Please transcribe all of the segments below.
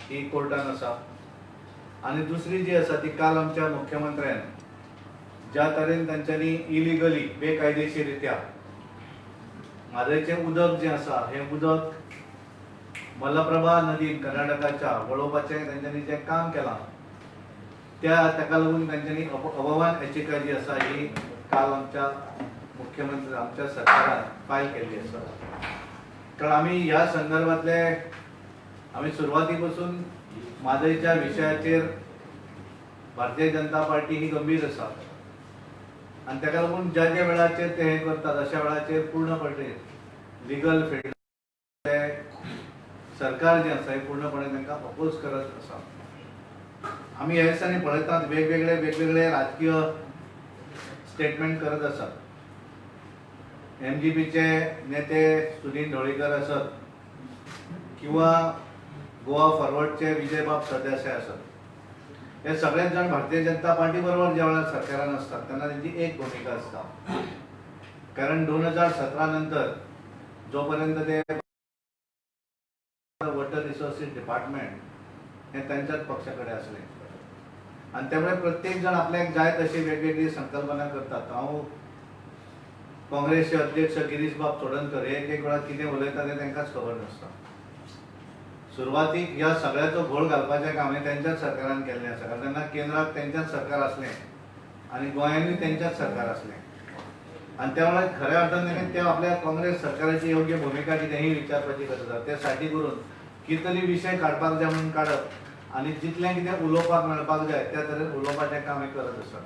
ही कोर्टान आसा आणि दुसरी जी आसा ती काल आमच्या मुख्यमंत्र्यान ज्या तरेन तांच्यांनी इलिगली बेकायदेशीररित्या म्हादयचें उदक जें आसा हें उदक मलप्रभा नदीन कर्नाटकाच्या वळोवपाचें तांच्यांनी जें काम केलां ताका लागून तांच्यांनी अवमान याचिका जी आसा ही काल आमच्या मुख्यमंत्री आमच्या सरकारान फायल केल्ली आसा. कारण आमी ह्या संदर्भातले आमी सुरवाती पासून म्हादयच्या विशयाचेर भारतीय जनता पार्टी ही गंभीर आसा आणि ताका लागून ज्या ज्या वेळाचेर ते हें करतात अशा वेळाचेर पूर्णपणे लिगल फील्ड सरकार जें आसा हें पूर्णपणे तांकां अपोज करत आसा. आमी ह्या दिसांनी पळयतात वेगवेगळे राजकीय स्टेटमेंट करत आसात. MGPचे नेते सुनील ढवळीकर आसत किंवा गोवा फॉरवर्डचे विजय बाब सरदेसाय आसत, हे सगळेच जण भारतीय जनता पार्टी बरोबर ज्या वेळार सरकारान असतात तेन्ना त्यांची एक भूमिका असता. कारण 2017 नंतर जोपर्यंत ते वॉटर रिसोर्सेस डिपार्टमेंट हे त्यांच्याच पक्षाकडे असले आणि त्यामुळे प्रत्येक जण आपल्याक जाय तशी वेगवेगळी संकल्पना करतात. हांव काँग्रेसचे अध्यक्ष गिरीश बाब चोडणकर हे एक वेळा कितें उलयता ते तांकांच खबर नासता. सुरवातीक ह्या सगळ्याचो घोळ घालपाचें काम हे त्यांच्याच सरकारान केल्लें आसा. कारण तेन्ना केंद्राक तेंच्याच सरकार असलें आणि गोंयांनी तेंच्याच सरकार असलें आणि त्या वेळार खऱ्या अर्थान ते आपल्या काँग्रेस सरकाराची योग्य भूमिका कितें ही विचारपाची गरज आसा. ते साठी करून कितें तरी विशय काडपाक जाय म्हणून काडप आणि जितलें कितें उलोवपाक मेळपाक जाय त्या तरेन उलोवपाचें काम हे करत आसात.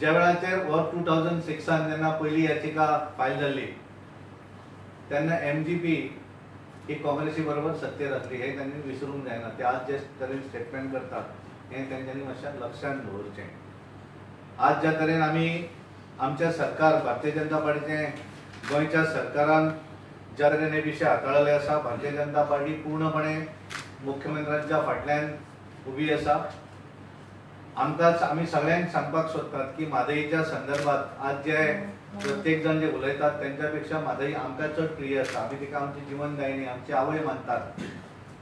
ज्या वेळाचेर 2006 जेन्ना पयली याचिका फायल जाल्ली तेन्ना MGP ही काँग्रेसी बरोबर सत्तेर आसली हे तांणी विसरूंक जायना. ते आज जे तरेन स्टेटमेंट करतात हे तांच्यांनी मातशें लक्षांत दवरचें. आज ज्या तरेन आमी आमच्या सरकार भारतीय जनता पार्टीचे गोंयच्या सरकारान ज्या तरेन हे विशय हाताळले आसा भारतीय जनता पार्टी पूर्णपणे मुख्यमंत्र्यांच्या फाटल्यान उबी आसा. आमी सगळ्यांक सांगपाक सोदतात की म्हादईच्या संदर्भात आज जे प्रत्येक जण जे उलयतात त्यांच्या पेक्षा म्हादई आमकां चड प्रिय आसा. आमी तिका आमची जीवनदायिनी आमची आवय मानतात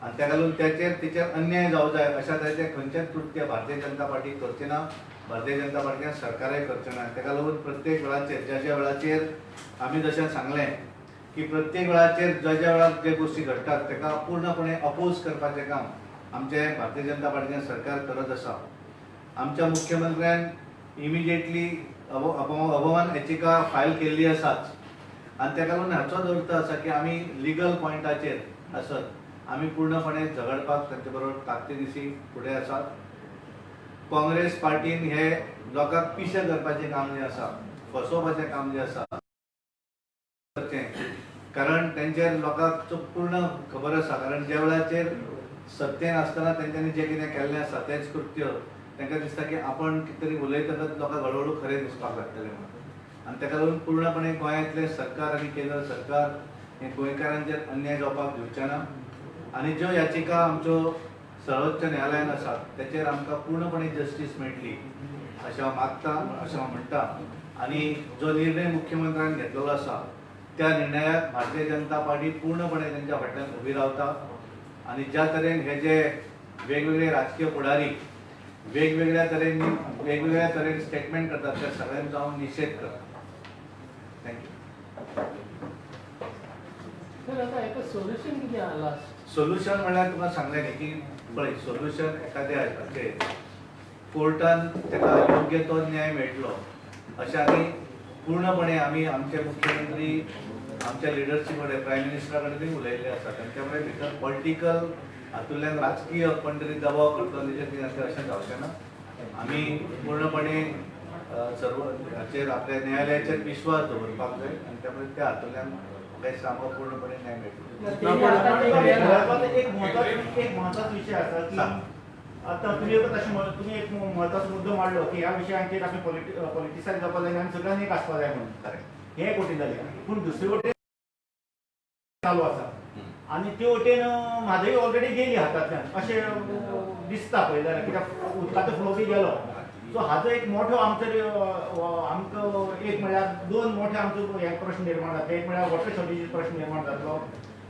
आणि ताका लागून तिचेर अन्याय जावं जाय अशा तरेचे खंयचेच कृत्य भारतीय जनता पार्टी करची ना. भारतीय जनता पार्टीचे सरकारय करचें ना. ताका लागून प्रत्येक वेळाचेर ज्या वेळाचेर आमी जशें सांगलें की प्रत्येक वेळाचेर ज्या वेळार जे गोष्टी घडटात ताका पूर्णपणे अपोज करपाचें काम आमचे भारतीय जनता पार्टीचें सरकार करत आसा. आमच्या मुख्यमंत्र्यान इमिजिएटली अवमान याचिका फायल केल्ली आसाच आणि ताका लागून हाचोच अर्थ आसा की आमी लिगल पॉयंटाचेर आसत आमी पूर्णपणे झगडपाक तांचे बरोबर ताकतीनिशी फुडें आसात. काँग्रेस पार्टीन हे लोकांक पिशे करपाचें काम जें आसा फसोवपाचें काम जें आसा कारण तेंचेर लोकांक पूर्ण खबर आसा. कारण ज्या वेळाचेर सत्तेन आसतना तेंच्यांनी जें कितें केल्लें आसा तेंच कृत्य तांकां दिसता की आपण कितें तरी उलयतकच लोकांक हळूहळू खरें दिसपाक लागतलें म्हणून आणि ताका लागून पूर्णपणे गोंयांतलें सरकार आनी केंद्र सरकार हे गोंयकारांचेर अन्याय जावपाक दिवचें ना. आनी ज्यो याचिका आमच्यो सर्वोच्च न्यायालयान आसात तेचेर आमकां पूर्णपणे जस्टीस मेळटली अशें हांव मागता अशें हांव म्हणटा. आनी जो निर्णय मुख्यमंत्र्यान घेतलेलो आसा त्या निर्णयाक भारतीय जनता पार्टी पूर्णपणे तेंच्या फाटल्यान उबी रावता आनी ज्या तरेन हे जे वेगवेगळे राजकीय फुडारी वेगवेगळ्या तरेन स्टेटमेंट करतात त्या सगळ्यांचो हांव निशेध करता. थँक्यू. सोल्युशन किती आला? सोल्युशन म्हणल्यार तुका सांगलें न्ही की पळय सोल्युशन एखाद्या हाचेर कोर्टान ताका योग्य तो न्याय मेळटलो अशें आमी पूर्णपणे आमी आमचे मुख्यमंत्री आमच्या लिडरशीप कडेन प्रायम मिनिस्टरा कडेन उलयल्ले आसात आनी त्यामुळे भितर पॉलिटिकल हातूंतल्यान राजकीय कोण तरी दबाव करतलो अशें जावचें ना. आमी पूर्णपणे सर्व हाचेर आपल्या न्यायालयाचेर विश्वास दवरपाक जाय आनी त्यामुळे त्या हातूंतल्यान म्हाका दिसता आमकां पूर्णपणे न्याय मेळटलो. एक महत्वाचो विशय आसा की आता तुम्ही एक महत्वाचो मुद्दो मांडलो की ह्या विशयांचेर आमी पॉलिटिसायज जावपा जायना आनी सगळ्यांनी एक आसपा जाय म्हणून हे कोटीन जालें. पूण दुसरे वटेन चालू आसा आनी ते वटेन म्हादय ऑलरेडी गेली हातांतल्यान अशें दिसता पळयल्यार कित्याक उदकाचो फ्लो बी गेलो. सो हाजो एक मोठो आमकां एक म्हळ्यार दोन मोठे आमचो हे प्रश्न निर्माण जातले. एक म्हळ्यार वॉटर शॉर्टेजीस प्रश्न निर्माण जातलो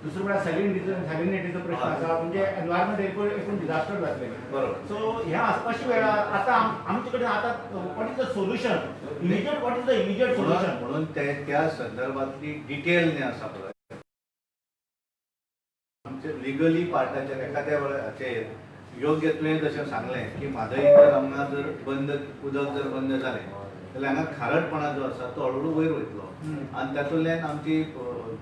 दुसरें म्हळ्यार सॅलिनिटीचो प्रश्न आसा म्हणजे एनवायरमेंट एकूण डिजास्टर जातले. बरोबर. सो ह्या अशा वेळार आतां आमचे कडेन आतां what is the solution immediate what is the immediate solution म्हणून त्या संदर्भातली डिटेल न्ही आसा पळय आमचे लिगली पार्टाचेर एखाद्या वेळाचेर योग्य तुवें जशें सांगलें की म्हादई जर हांगा जर बंद उदक जर बंद जालें जाल्यार हांगा खारटपणा जो आसा तो हळू वयर वयतलो आनी तातूंतल्यान आमची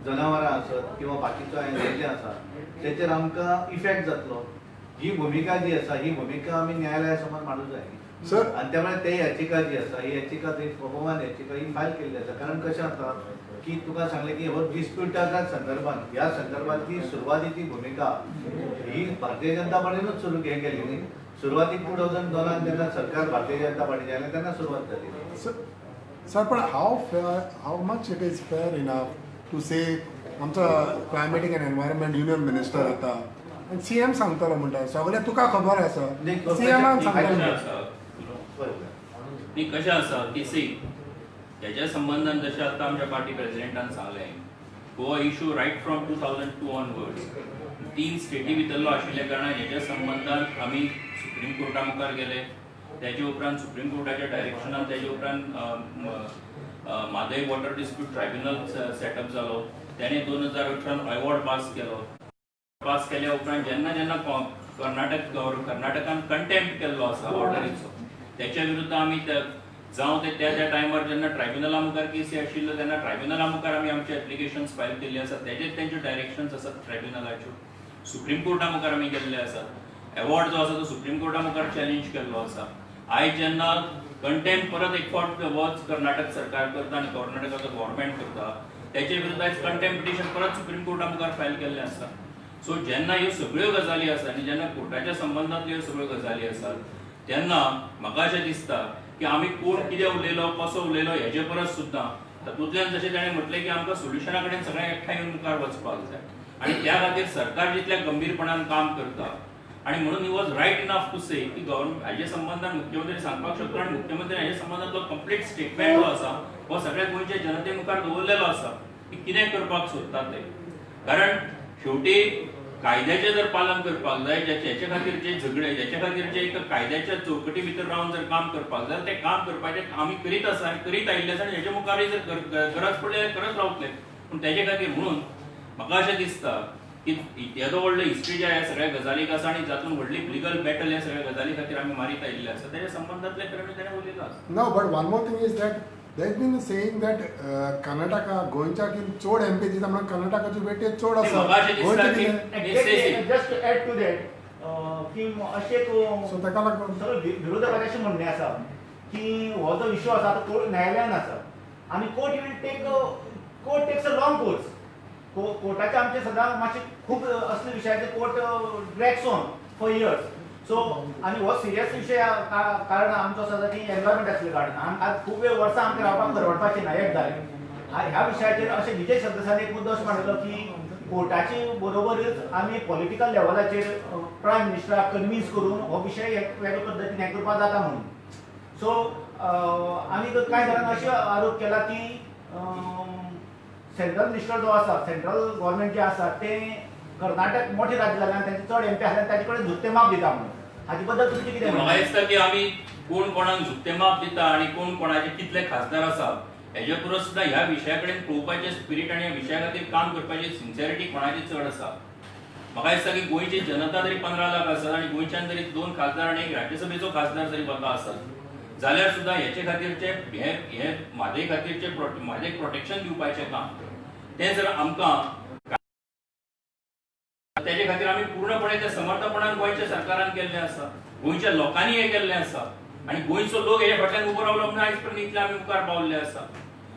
जनावरां आसत किंवा बाकीचो हें जें आसा तेचेर आमकां इफेक्ट जातलो. ही भुमिका जी आसा ही भुमिका आमी न्यायालया समोर मांडूं जाय सर आणि त्यामुळे ते याचिका जी आसा ही याचिका भगवान याचिका ही फायल केल्ली आसा. कारण कशें जाता की तुका सांगलें की हो डिस्प्युटाच्या संदर्भात ह्या संदर्भातली सुरवातीची भूमिका ही भारतीय जनता पार्टीनूच सुरू केली न्ही. सुरवातीक 2002 जेन्ना सरकार भारतीय जनता पार्टीचे आयलें तेन्ना सुरवात जाली. सर पण how much it is fair enough to say आमचो climatic and environment union minister येता आनी सीएम सांगतलो म्हणटा सगळें तुका खबर आसा सीएमान सांगतलो ती कशें आसा की सी त्याच्या संबंधान जशें आतां आमच्या पार्टी प्रेसिडेंटान सांगलें Goa issue right from 2002 onwards 3 स्टेटी भितरलो आशिल्ल्या कारणान हेच्या संबंधान आमी सुप्रीम कोर्टा मुखार गेले. त्याचे उपरांत सुप्रीम कोर्टाच्या डायरेक्शनान त्याचे उपरांत Mhadei water dispute tribunal setup जालो. त्याने 2018 अवॉर्ड पास केल्या उपरांत जेन्ना जेन्ना कर्नाटकान कंटेम्प्ट केल्लो आसा ऑर्डरीचो त्याच्या विरुद्ध आमी जावं ते त्या टायमार जेन्ना ट्रायब्युनला मुखार केसी आशिल्ल्यो तेन्ना ट्रायब्युनला मुखार आमी आमचे एप्लिकेशन्स फायल केल्ले आसात. तेंचे डायरेक्शन्स आसात ट्रायब्युनलाच्यो. सुप्रीम कोर्टा मुखार आमी गेल्ले आसात. अवॉर्ड जो आसा तो सुप्रीम कोर्टा मुखार चॅलेंज केल्लो आसा. आयज जेन्ना कंटेम्प्ट परत एक फावट वच कर्नाटक सरकार करता आनी कर्नाटकाचो गव्हर्नमेंट करता त्याचे विरुद्ध आयज कंटेम्प्ट पिटिशन परत सुप्रीम कोर्टा मुखार फायल केल्लें आसा. सो जेन्ना ह्यो सगळ्यो गजाली आसा आनी जेन्ना कोर्टाच्या संबंधांतल्यो सगळ्यो गजाली आसात तेन्ना म्हाका अशें दिसता की आमी कोण कितें उलयलो कसो उलयलो हेजे परस सुद्दां तातूंतल्यान जशें ताणें म्हटलें की आमकां सोल्युशना कडेन सगळ्यांक एकठांय येवन मुखार वचपाक जाय आनी त्या खातीर सरकार जितल्या गंभीरपणान काम करता आनी म्हणून he was right enough to say की गव्हर्नमेंट हाजे संबंधान मुख्यमंत्री सांगपाक शकता आनी मुख्यमंत्री हाजे संबंधांतलो कंप्लीट स्टेटमेंट जो आसा हो सगळ्या गोंयच्या जनते मुखार दवरलेलो आसा की कितें करपाक सोदता ते. कारण शेवटी कायद्याचे जर पालन करपाक जाय ज्याच्या खातीर जे झगडे ज्याच्या खातीर जे एक कायद्याच्या चौकटी भितर रावन जर काम करपाक जाय ते काम करपाचें आमी करीत आसा आनी करीत आयिल्ले आसा आनी हेजे मुखारय जर गरज पडली जाल्यार करत रावतले. पूण तेजे खातीर म्हणून म्हाका अशें दिसता की येदो व्हडलो हिस्ट्री ज्या ह्या सगळ्या गजालीक आसा आनी जातून व्हडली लिगल बॅटल ह्या सगळ्या गजाली खातीर आमी मारीत आयिल्ले आसा तेच्या संबंधांतले कर्मी ताणें उलयलो आसा. No but one more thing is that they has been saying that Karnataka गोंयच्या चड एमपी दिता म्हणून कर्नाटकाची वेटेज चड आसा जस्ट एड टू दॅट की अशें सो ताका लागून विरोधकाचें अशें म्हणणें आसा की हो जो इश्यू आसा तो न्यायालयान आसा आनी court takes a long course. कोर्टाचे आमचे सदां मातशे खूब असले विशयाचे court drags on for years. So आनी हो सिरियस विशय कारण आमचो आसा की एनवायरमेंट आसल्या कारणान आज खूब वर्सां आमकां रावपाक परवडपाचें ना एक जालें. ह्या विशयाचेर अशें विजय सरदेसायान एक मुद्दो असो मांडलो की कोर्टाचे बरोबरच आमी पॉलिटिकल लेवलाचेर प्रायम मिनिस्टराक कन्विन्स करून हो विशय वेगळे पद्दतीन हें करपाक जाता म्हणून. सो आनी कांय जाणांनी अशें आरोप केला की सेंट्रल मिनिस्टर जो आसा सेंट्रल गव्हर्नमेंट जे आसा ते कर्नाटक मोठे राज्य जाल्यान तांचे चड एमपी आसल्यान ताचे कडेन झुकते माप दिता म्हणून. हाचे बद्दल तुमचें कितें म्हणणें? म्हाका दिसता की आमी कोण कोणाक झुकते माप दिता आनी कोण कोणाचे कितले खासदार आसा हेजे परस सुद्दां ह्या विशया कडेन पळोवपाचें स्पिरीट आनी ह्या विशया खातीर काम करपाची सिन्सियरिटी कोणाची चड आसा. म्हाका दिसता की गोंयची जनता जरी 15 लाख आसत आनी गोंयच्यान जरी 2 खासदार आनी एक राज्यसभेचो खासदार जरी म्हाका आसत जाल्यार सुद्दां हेचे खातीरचे हे म्हादय खातीरचे म्हादयक प्रोटेक्शन दिवपाचें काम तें जर आमकां तेजे खातीर आमी पूर्णपणे ते समर्थपणान गोंयच्या सरकारान केल्लें आसा गोंयच्या लोकांनी हें केल्लें आसा आनी गोंयचो लोक हेजे फाटल्यान उबो रावलो म्हणून आयज पर्यंत इतले आमी मुखार पावल्ले आसा.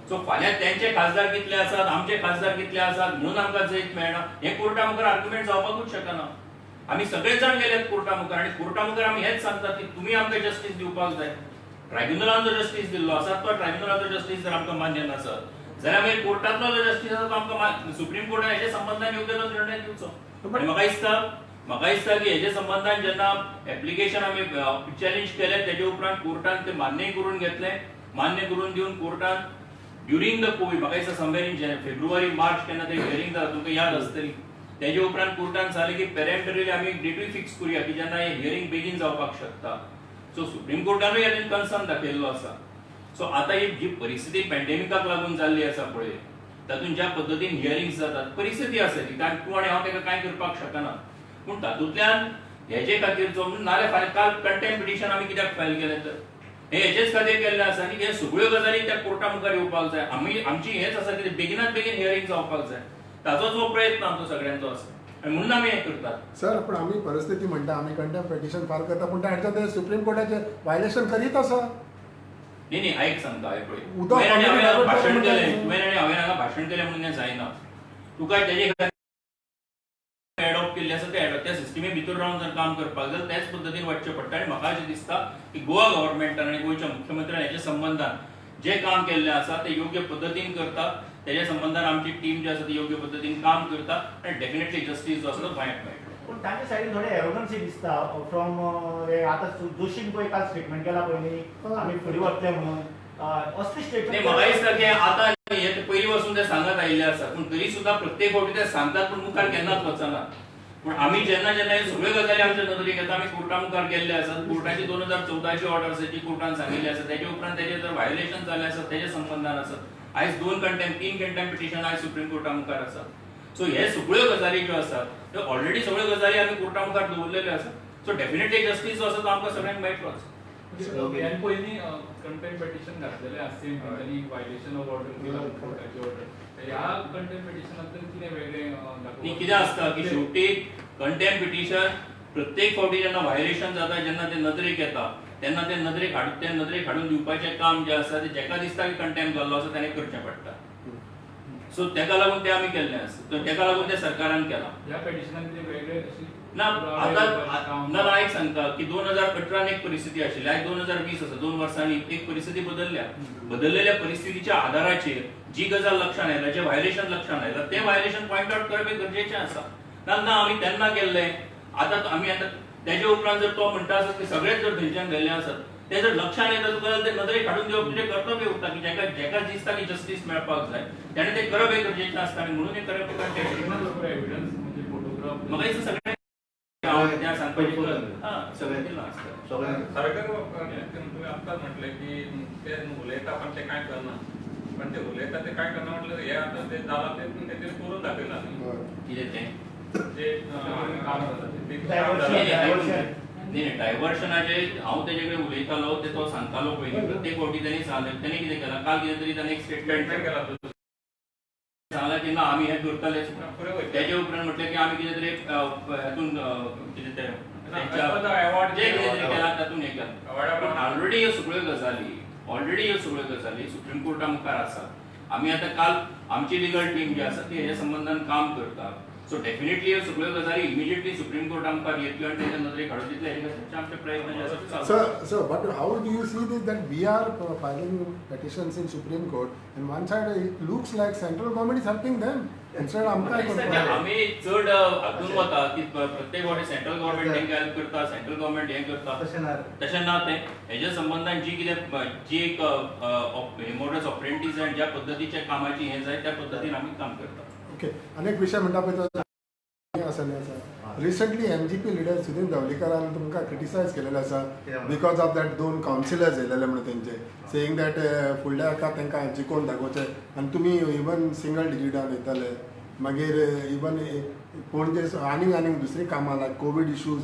सो फाल्यां तेंचे खासदार कितले आसात आमचे खासदार कितले आसात म्हणून आमकां जैत मेळना हें कोर्टा मुखार आर्ग्युमेंट जावपाकूच शकना. आमी सगळे जाण गेलेत कोर्टा मुखार आनी कोर्टा मुखार आमी हेंच सांगतात की तुमी आमकां जस्टीस दिवपाक जाय. ट्रायब्युनलान जो जस्टीस दिल्लो आसा तो ट्रायब्युनलाचो जस्टीस जर आमकां मान्य नासत जाल्यार मागीर कोर्टांतलो जो जस्टीस आसा तो आमकां सुप्रीम कोर्टान हेजे संबंधान योग्य तो निर्णय दिवचो. म्हाका दिसता की हेजे संबंधान जेन्ना एप्लिकेशन आमी चॅलेंज केलें तेजे उपरांत कोर्टान ते मान्य करून घेतलें. मान्य करून दिवन कोर्टान ड्युरींग द कोवीड म्हाका दिसता समवेर इन फेब्रुवारी मार्च केन्ना ते हियरिंग जाता तुमकां याद आसतली तेजे उपरांत कोर्टान सांगलें की पेरेंटरीली आमी एक डेटूय फिक्स करूया की जेन्ना हे हियरिंग बेगीन जावपाक शकता. सो सुप्रीम कोर्टानूय हातूंत कन्सर्न दाखयल्लो आसा. सो आतां ही जी परिस्थिती पॅन्डेमिकाक लागून जाल्ली आसा पळय, तातूंत ज्या पद्दतीन हियरिंग्स जातात परिस्थिती आसा ती, कारण तूं आनी हांव तेका कांय करपाक शकना. पूण तातूंतल्यान हेजे खातीर जो नाल्यार फाल्यां काल कंटेम्प्ट पिटिशन आमी कित्याक फायल केलें तर हे हेजेच खातीर केल्लें आसा की हे सगळ्यो गजाली त्या कोर्टा मुखार येवपाक जाय. आमची हेच आसा की बेगिनात बेगीन हियरिंग जावपाक जाय. ताचो जो प्रयत्न आमचो सगळ्यांचो आसा आनी म्हणून आमी हें करतात. सर पण आमी परिस्थिती म्हणटा आमी कंटेम्प्ट पिटिशन फायल करता पूण तांच्या ते सुप्रीम कोर्टाचे वायलेशन करीत आसा. नाही आयक सांगता हय पळय, उदक तुवें आनी हांवें आमी भाशण म्हणटा केलें, तुवें आनी हांवें हांगा भाशण केलें म्हणून हें जायना. तुका तेजे एडॉप्ट केल्ले आसा त्या सिस्टमी भितर रावन जर काम करपाक जाय त्याच पद्दतीन वचचें पडटा. आनी म्हाका अशें दिसता की गोवा गव्हर्नमेंटान आनी गोंयच्या मुख्यमंत्र्यान हेच्या संबंधान जे काम केल्लें आसा ते योग्य पद्दतीन करता. तेज्या संबंधान आमची टीम जी आसा ती योग्य पद्दतीन काम करता आनी डेफिनेटली जस्टीस जो आसा तो गोंयांत मेळटा. पण तांच्या सायडीन थोडे एरोगन्सी दिसता फ्रॉम आतां जोशीन पळय काल स्टेटमेंट केला पळय न्ही आमी फुडें वतले म्हणून असली ते स्टेटमेंट म्हाका दिसता की आतां हे पयलीं पासून ते सांगत आयिल्ले आसा पूण तरी सुद्दां प्रत्येक फावटी ते सांगतात पूण मुखार केन्नाच वचना. पूण आमी जेन्ना जेन्ना हे सगळ्यो गजाली आमच्या नदरेक येता आमी कोर्टा मुखार गेल्ले आसात. कोर्टाची 2014ची ऑर्डर आसा जी कोर्टान सांगिल्ली आसा तेजे उपरांत तेजे जर व्हायोलेशन जालें आसा तेजे संबंधान आसत. आयज 2 कंटेम्प्ट 3 कंटेम्प्ट पिटिशन आयज सुप्रीम कोर्टा मुखार आसा. सो हे सगळ्यो गजाली ज्यो आसात त्यो ऑलरेडी सगळ्यो गजाली आमी कोर्टा मुखार दवरलेल्यो आसा. सो डेफिनेटली जस्टीस जो आसा तो आमकां सगळ्यांक मेळटलोच. ह्यान पयलीं कंटेम्प्ट पिटिशन घातलेलें आसलें तांणी वायलेशन ऑफ ऑर्डर दिला कोर्टाची ऑर्डर. ह्या कंटेम्प्ट पिटिशनांतल्यान कितें वेगळें ती कितें आसता की शेवटी कंटेम्प्ट पिटिशन प्रत्येक फावटी जेन्ना व्हायोलेशन जाता जेन्ना ते नदरेक येता तेन्ना ते नदरेक हाडून दिवपाचें काम जें आसा ते जेका दिसता की कंटेम्प्ट जाल्लो आसा ताणें करचें पडटा. सो तेका लागून ते आमी केल्लें आसा. तेका लागून ते सरकारान केलां. ह्या पिटिशनान कितें वेगळें ना आतां ना एक सांगता की 2018 एक परिस्थिती आशिल्ली आयज 2020 आसा. 2 वर्सांनी एक परिस्थिती बदललेल्या परिस्थितीच्या आधाराचेर जी गजाल लक्षांत आयला जे व्हायोलेशन लक्षांत आयला ते व्हायोलेशन पॉयंट आउट करप गरजेचें आसा. ना आमी तेन्ना केल्लें आतां तेजे उपरांत जर तो म्हणटा आसत की सगळेच जर थंयच्यान गेल्ले आसत ते जर लक्षांत येता तुका ते नदरेक हाडून दिवप तुजें कर्तव्य उरता की जेका दिसता की जस्टीस मेळपाक जाय तेणें तें करप हें गरजेचें आसता आनी म्हणून हें करप एविडन्स म्हणजे फोटोग्राफ म्हाका दिसता सगळें त्या सांगपाचें सगळें केलां आसता. सरकार तुम्ही आत्ताच म्हटलं की ते उलयता पण ते काय करना. पण ते उलयता ते काय करना म्हटलं हे आता ते झाला ते ते करून दाखयला कितें तें डायव्हर्शनाचे हांव तेजे कडेन उलयतालो ते तो सांगतालो पयलीं प्रत्येक फावटी तेणी सांगलें तेणी कितें केलां काल कितें तरी ताणें एक स्टेटमेंट केला सांगलां की ना आमी हें करतलेच. तेजे उपरांत म्हटलें की आमी कितें तरी हातून कितें तें अवॉर्ड जे कितें तरी केलां तातूंत हें केलां. ऑलरेडी ह्यो सगळ्यो गजाली सुप्रीम कोर्टा मुखार आसा. आमी आतां काल आमची लिगल टीम जी आसा ती हेच्या संबंधान काम करता. सो डेफिनेटली ह्यो सगळ्यो गजाली इमिजिएटली सुप्रीम कोर्टा मुखार येतल्यो आनी तेच्या नदरेक हाडून दितले हेजे खातीरचे आमचे प्रयत्न जे आसा ते चालू आसात. Sir, but how do you see this that we are filing petitions in Supreme Court and one side it looks like central government is helping them instead आमकां आमी चड हातून वता की प्रत्येक फावटी सेंट्रल गव्हर्नमेंट तेंका हेल्प करता सेंट्रल गव्हर्नमेंट हें करता तशें ना तें. हेज्या संबंधान जी एक मोडस ऑपरेंडीज आनी ज्या पद्दतीच्या कामाची हें जाय त्या पद्दतीन आमी काम करता. ओके अनेक विषय म्हणटा पळय तो रिसंटली एमजीपी लिडर सुदीन धवलीकरान तुमकां क्रिटिसायज केलेलें आसा बिकॉज ऑफ दॅट 2 कावन्सिलर्स येयलेले म्हणून तेंचे सेईंग दॅट फुडल्या हाका तांकां जिखोवन दाखोवचें आनी तुमी इवन सिंगल डिजिटान येताले मागीर इवन कोण जे आनीक दुसरी कामां लायक कोवीड इश्यूज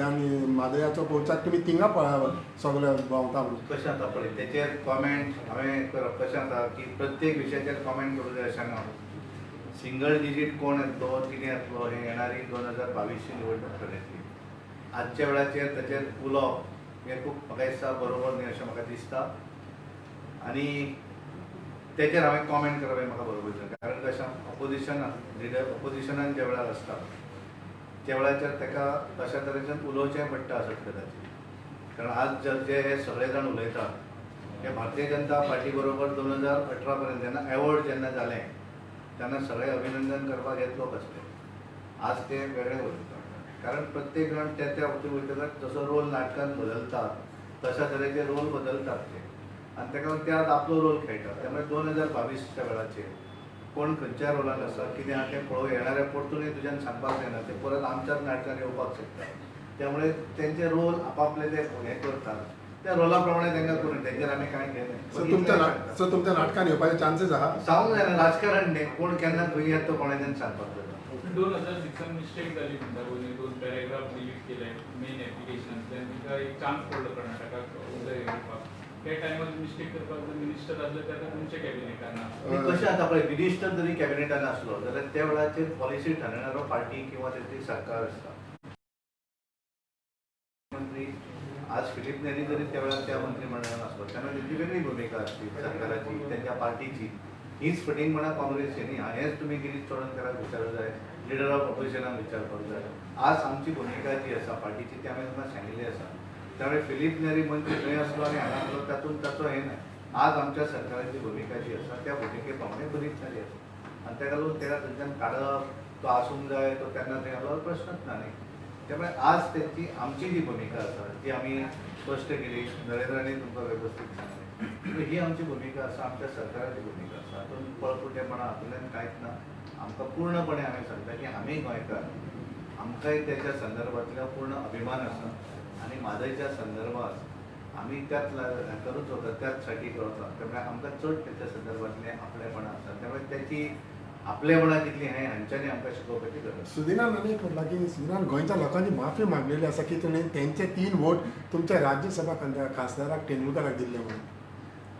आनी मादयाचो पोवच्याक तुमी थिंगा पळय सगळे भोंवता म्हणून कशें जाता पळय तेचेर कॉमेंट हांवें करप कशें जाता की प्रत्येक विशयाचेर कॉमेंट करूं जाय अशें ना. सिंगल डिजीट कोण येतलो कितें येतलो हें येणारी 2022ची निवडणूक थारायतली. आजच्या वेळाचेर ताचेर उलोवप हें खूब म्हाका दिसता बरोबर न्ही अशें म्हाका दिसता आनी तेचेर हांवें कॉमेंट करप हें म्हाका बरोबर दिसता. कारण कशें लिडर ऑपोजिशनान ज्या वेळार आसता त्या वेळाचेर ताका तशा तरेच्यान उलोवचें पडटा आसत कदाचित. कारण आज जे हे सगळे जाण उलयतात हे भारतीय जनता पार्टी बरोबर 2018 पर्यंत जेन्ना एवॉर्ड जेन्ना जालें तेन्ना सगळे अभिनंदन करपाक येतलो कसले. आज ते वेगळे उलयतात कारण प्रत्येक जाण त्या वटेन वयतकच जसो रोल नाटकांत बदलतात तशा तरेचे रोल बदलतात ते आनी ताका ते आज आपलो रोल खेळटात. त्यामुळे 2022च्या वेळाचेर कोण खंयच्या रोलान आसा कितें आहा तें पळोवं येणाऱ्या परतूनय तुज्यान सांगपाक जायना ते परत आमच्याच नाटकान येवपाक शकता त्यामुळे तेंचे रोल आपापले ते हें करतात त्या रोला प्रमाणे तांकां करून तेंचेर आमी कांय घेयना सो तुमच्या नाटकान येवपाचे चान्सीस आहा सांगूंक जायना राजकारण न्ही कोण केन्ना खंय येता तो कोणाच्यान सांगपाक जायना 2006 मिस्टेक जाली म्हणटा पयलीं 2 पॅरेग्राफ डिलीट केले मेन एप्लिकेशनांतल्यान तिका एक चान्स पडलो कर्नाटकाक उदय घेवपाक त्या टायमार मिस्टेक करपाक जर मिनिस्टर आसले तेन्ना तुमच्या कॅबिनेटान आणि कशें आतां पळय मिनिस्टर जरी कॅबिनेटान आसलो जाल्यार त्या वेळाचेर पॉलिसी ठरयणारो पार्टी किंवा तेची सरकार आसता मंत्री आज फिलीप नेरी जरी त्या वेळार त्या मंत्रिमंडळान आसलो तेन्ना तेची वेगळी भुमिका आसली सरकाराची त्यांच्या पार्टीची हीच फटींग म्हणा काँग्रेसची न्ही हेंच तुमी गिरीश चोडणकराक विचारूंक जाय लिडर ऑफ ऑपोजिशनाक विचारपाक जाय आज आमची भुमिका जी आसा पार्टीची ती हांवें तुमकां सांगिल्ली आसा त्यामुळे फिलीप नेरी मंत्री थंय आसलो आनी हांगा आसलो तातूंत ताचो हें ना आज आमच्या सरकाराची भुमिका जी आसा त्या भुमिके प्रमाणे बरीच जाली आसा आनी ताका लागून तेका थंयच्यान काडप तो आसूंक जाय तो तेन्ना थंय आसलो प्रश्नच ना न्ही त्यामुळे आज त्यांची आमची जी भूमिका आसा ती आम्ही स्पष्ट केली नरेंद्रांनी तुमकां वेवस्थीत सांगलें ही आमची भूमिका आसा आमच्या सरकाराची भूमिका आसा हातूंत पळपुटेपणा हातूंतल्यान कांयच ना आमकां पूर्णपणे आमी सांगता की आमी गोंयकार आमकांय त्याच्या संदर्भांतलो पूर्ण अभिमान आसा आनी म्हादयच्या संदर्भांत आमी त्याच करूच वता त्याच साठी करता त्यामुळे आमकां चड त्याच्या संदर्भांतलें आपलेपणां आसा त्यामुळे त्याची आपलेपणां कितली हें हांच्यांनी आमकां शिकोवपाची गरज सुदिनान आनी म्हटलां की सुदिनान गोंयच्या लोकांनी माफी मागलेली आसा की तुमी तेंचे 3 वोट तुमच्या राज्यसभा खासदाराक तेंडुलकराक दिल्ले म्हणून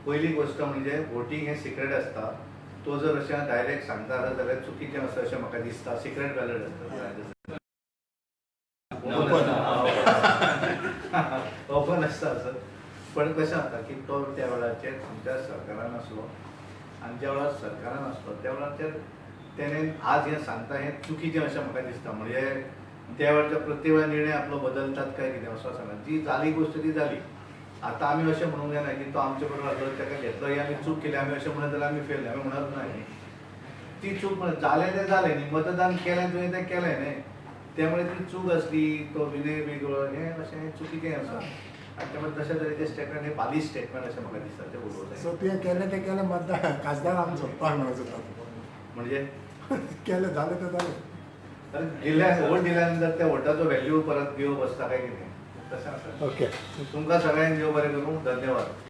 पहिली गोष्ट म्हणजे वोटींग हें सिक्रेट आसता तो जर अशें डायरेक्ट सांगता जाल्यार चुकीचें आसा अशें म्हाका दिसता सिक्रेट बॅलट आसता ओपन आसता असं पण कशें जाता की तो त्या वेळाचेर आमच्या सरकारान आसलो आनी ज्या वेळार सरकारान आसलो त्या वेळाचेर तेणें आज हें सांगता हें चुकीचें अशें म्हाका दिसता म्हणजे त्या वेळाच्या प्रत्येक वेळा निर्णय आपलो बदलतात काय कितें असो सांगा जी जाली गोष्ट ती जाली आतां आमी अशें म्हणूंक जायना की तो आमचे बरोबर आसलो ताका घेतलो ही आमी चूक केली आमी अशें म्हणत जाल्यार आमी फेल आमी म्हणत ना ती चूक जालें तें जालें न्ही मतदान केलें तुवें तें केलें न्ही त्यामुळे ती चूक असली तो विनय वेगळो हें अशें चुकीचें आसा आनी त्यामुळे तशे तरेचे स्टेटमेंट हे बालिश स्टेटमेंट अशें म्हाका दिसता ते उलोवप सो ते केलें मतदार खासदार आमचो हय म्हणत होता म्हणजे केलें जालें तें जालें कारण दिल्या वोट दिल्या नंतर त्या वोटाचो व्हॅल्यू परत घेवप आसता काय कितें तशें आसा ओके तुमकां सगळ्यांक देव बरें करूं धन्यवाद